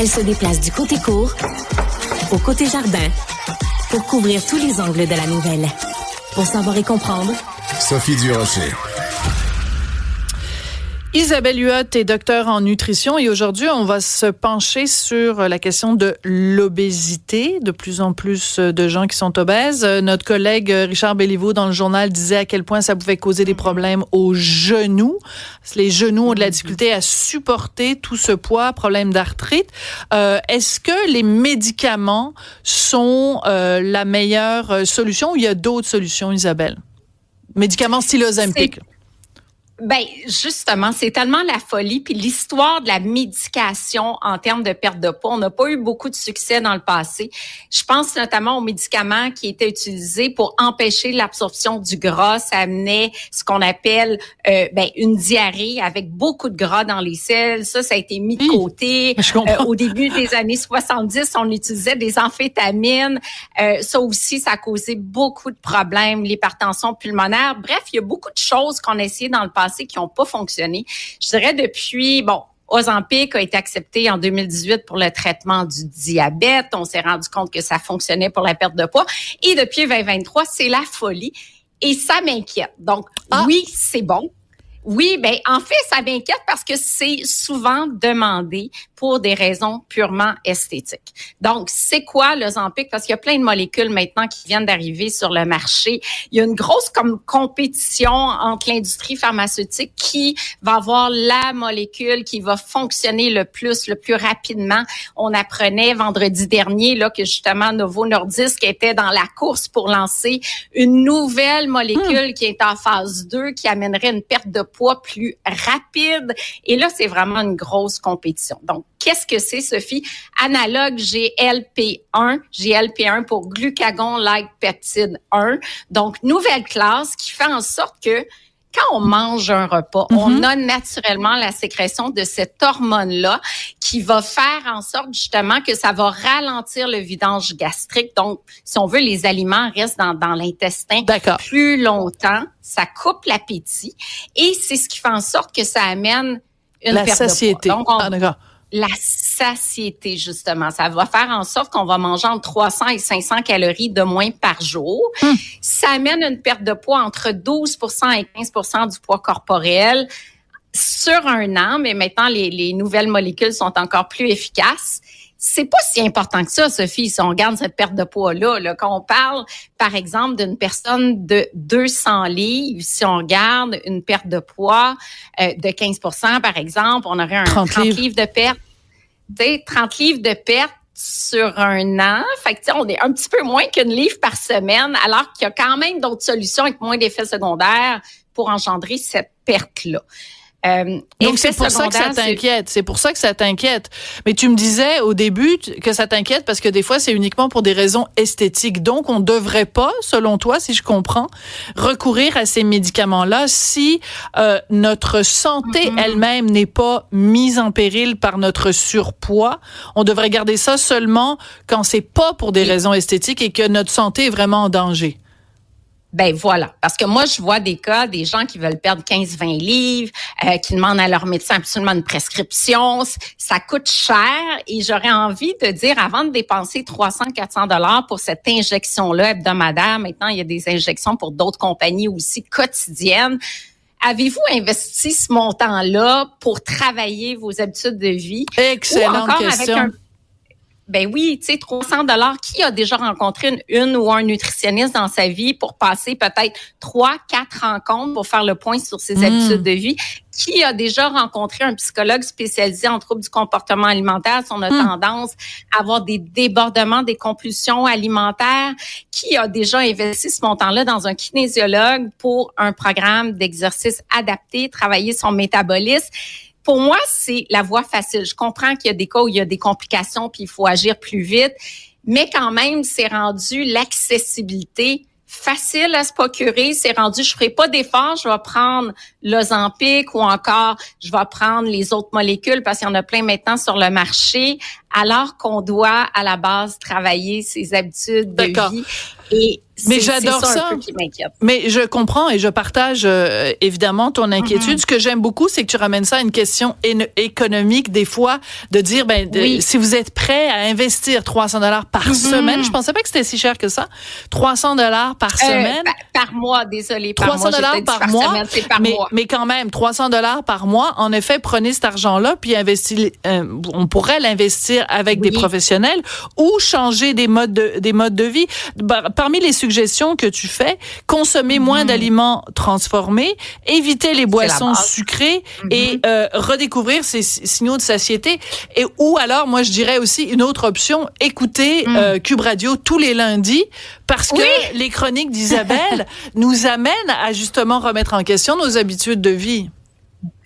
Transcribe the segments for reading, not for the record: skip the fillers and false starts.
Elle se déplace du côté court au côté jardin pour couvrir tous les angles de la nouvelle. Pour savoir et comprendre, Sophie Durocher. Isabelle Huot est docteure en nutrition et aujourd'hui, on va se pencher sur la question de l'obésité. De plus en plus de gens qui sont obèses. Notre collègue Richard Béliveau dans le journal disait à quel point ça pouvait causer des problèmes aux genoux. Les genoux ont de la difficulté à supporter tout ce poids, problème d'arthrite. Est-ce que les médicaments sont la meilleure solution ou il y a d'autres solutions, Isabelle? Médicaments style Ozempic. Ben justement, c'est tellement la folie, puis l'histoire de la médication en termes de perte de poids, on n'a pas eu beaucoup de succès dans le passé. Je pense notamment aux médicaments qui étaient utilisés pour empêcher l'absorption du gras. Ça amenait ce qu'on appelle une diarrhée avec beaucoup de gras dans les selles. Ça a été mis de côté. Au début des années 70, on utilisait des amphétamines. Ça aussi, ça a causé beaucoup de problèmes, l'hypertension pulmonaire. Bref, il y a beaucoup de choses qu'on a essayé dans le passé qui n'ont pas fonctionné. Je dirais depuis, Ozempic a été accepté en 2018 pour le traitement du diabète. On s'est rendu compte que ça fonctionnait pour la perte de poids. Et depuis 2023, c'est la folie. Et ça m'inquiète. Donc, oui, c'est bon. Oui, en fait, ça m'inquiète parce que c'est souvent demandé pour des raisons purement esthétiques. Donc, c'est quoi l'Ozempic? Parce qu'il y a plein de molécules maintenant qui viennent d'arriver sur le marché. Il y a une grosse compétition entre l'industrie pharmaceutique qui va avoir la molécule qui va fonctionner le plus rapidement. On apprenait vendredi dernier là que justement Novo Nordisk était dans la course pour lancer une nouvelle molécule qui est en phase 2 qui amènerait une perte de poids plus rapide. Et là, c'est vraiment une grosse compétition. Donc, qu'est-ce que c'est, Sophie? Analogue GLP-1 pour glucagon-like peptide 1. Donc, nouvelle classe qui fait en sorte que quand on mange un repas, on a naturellement la sécrétion de cette hormone-là qui va faire en sorte justement que ça va ralentir le vidange gastrique. Donc, si on veut, les aliments restent dans l'intestin plus longtemps. Ça coupe l'appétit et c'est ce qui fait en sorte que ça amène une perte satiété. de poids. Donc, la satiété, justement. Ça va faire en sorte qu'on va manger entre 300 et 500 calories de moins par jour. Ça amène une perte de poids entre 12 et 15 du poids corporel sur un an, mais maintenant, les nouvelles molécules sont encore plus efficaces. C'est pas si important que ça, Sophie, si on regarde cette perte de poids-là. Quand on parle, par exemple, d'une personne de 200 livres, si on regarde une perte de poids de 15 par exemple, on aurait un 30 livres de perte. 30 livres de perte sur un an. Fait que, on est un petit peu moins qu'une livre par semaine, alors qu'il y a quand même d'autres solutions avec moins d'effets secondaires pour engendrer cette perte-là. Donc, c'est pour ça que ça t'inquiète. C'est pour ça que ça t'inquiète. Mais tu me disais au début que ça t'inquiète parce que des fois, c'est uniquement pour des raisons esthétiques. Donc, on devrait pas, selon toi, si je comprends, recourir à ces médicaments-là si notre santé elle-même n'est pas mise en péril par notre surpoids. On devrait garder ça seulement quand c'est pas pour des raisons esthétiques et que notre santé est vraiment en danger. Ben voilà, parce que moi, je vois des cas, des gens qui veulent perdre 15-20 livres, qui demandent à leur médecin absolument une prescription. Ça coûte cher et j'aurais envie de dire, avant de dépenser 300-400 $ pour cette injection-là hebdomadaire, maintenant, il y a des injections pour d'autres compagnies aussi quotidiennes. Avez-vous investi ce montant-là pour travailler vos habitudes de vie? Excellente question. Ben oui, tu sais, 300 $. Qui a déjà rencontré une ou un nutritionniste dans sa vie pour passer peut-être 3-4 rencontres pour faire le point sur ses habitudes de vie? Qui a déjà rencontré un psychologue spécialisé en troubles du comportement alimentaire si on a tendance à avoir des débordements, des compulsions alimentaires? Qui a déjà investi ce montant-là dans un kinésiologue pour un programme d'exercice adapté, travailler son métabolisme? Pour moi, c'est la voie facile. Je comprends qu'il y a des cas où il y a des complications puis il faut agir plus vite, mais quand même, c'est rendu l'accessibilité facile à se procurer. C'est rendu, je ferai pas d'effort, je vais prendre l'Ozempic ou encore je vais prendre les autres molécules parce qu'il y en a plein maintenant sur le marché, alors qu'on doit à la base travailler ses habitudes de vie. Mais j'adore ça. Un peu qui m'inquiète. Mais je comprends et je partage évidemment ton inquiétude. Ce que j'aime beaucoup, c'est que tu ramènes ça à une question économique des fois, de dire si vous êtes prêt à investir $300 par semaine, je pensais pas que c'était si cher que ça. $300 par semaine. Par mois, désolé. $300 par mois. Semaine, c'est par mois. Mais quand même, $300 par mois. En effet, prenez cet argent-là puis on pourrait l'investir avec des professionnels ou changer des modes de vie. Parmi les suggestions que tu fais, consommer moins d'aliments transformés, éviter les boissons sucrées et redécouvrir ces signaux de satiété. Ou alors, moi, je dirais aussi une autre option, écouter Cube Radio tous les lundis parce que les chroniques d'Isabelle nous amènent à justement remettre en question nos habitudes de vie.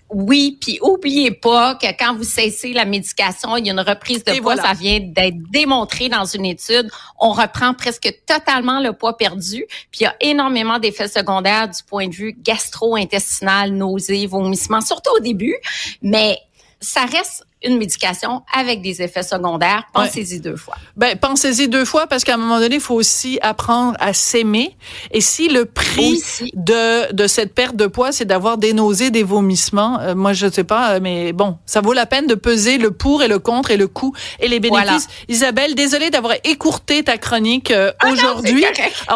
Oui, puis oubliez pas que quand vous cessez la médication, il y a une reprise de poids, ça vient d'être démontré dans une étude. On reprend presque totalement le poids perdu, puis il y a énormément d'effets secondaires du point de vue gastro-intestinal, nausées, vomissements, surtout au début, mais ça reste une médication avec des effets secondaires. Pensez-y 2 fois. Pensez-y 2 fois parce qu'à un moment donné, il faut aussi apprendre à s'aimer. Et si le prix de cette perte de poids, c'est d'avoir des nausées, des vomissements, moi, je sais pas, mais bon, ça vaut la peine de peser le pour et le contre et le coût et les bénéfices. Voilà. Isabelle, désolée d'avoir écourté ta chronique aujourd'hui.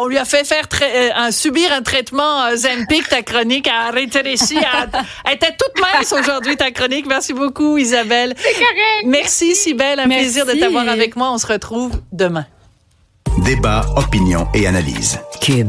On lui a fait faire subir un traitement Ozempic, ta chronique a rétréci. Elle était toute mince aujourd'hui, ta chronique. Merci beaucoup, Isabelle. C'est correct. Merci, Cybèle. Un plaisir de t'avoir avec moi. On se retrouve demain. Débat, opinion et analyse. Cube.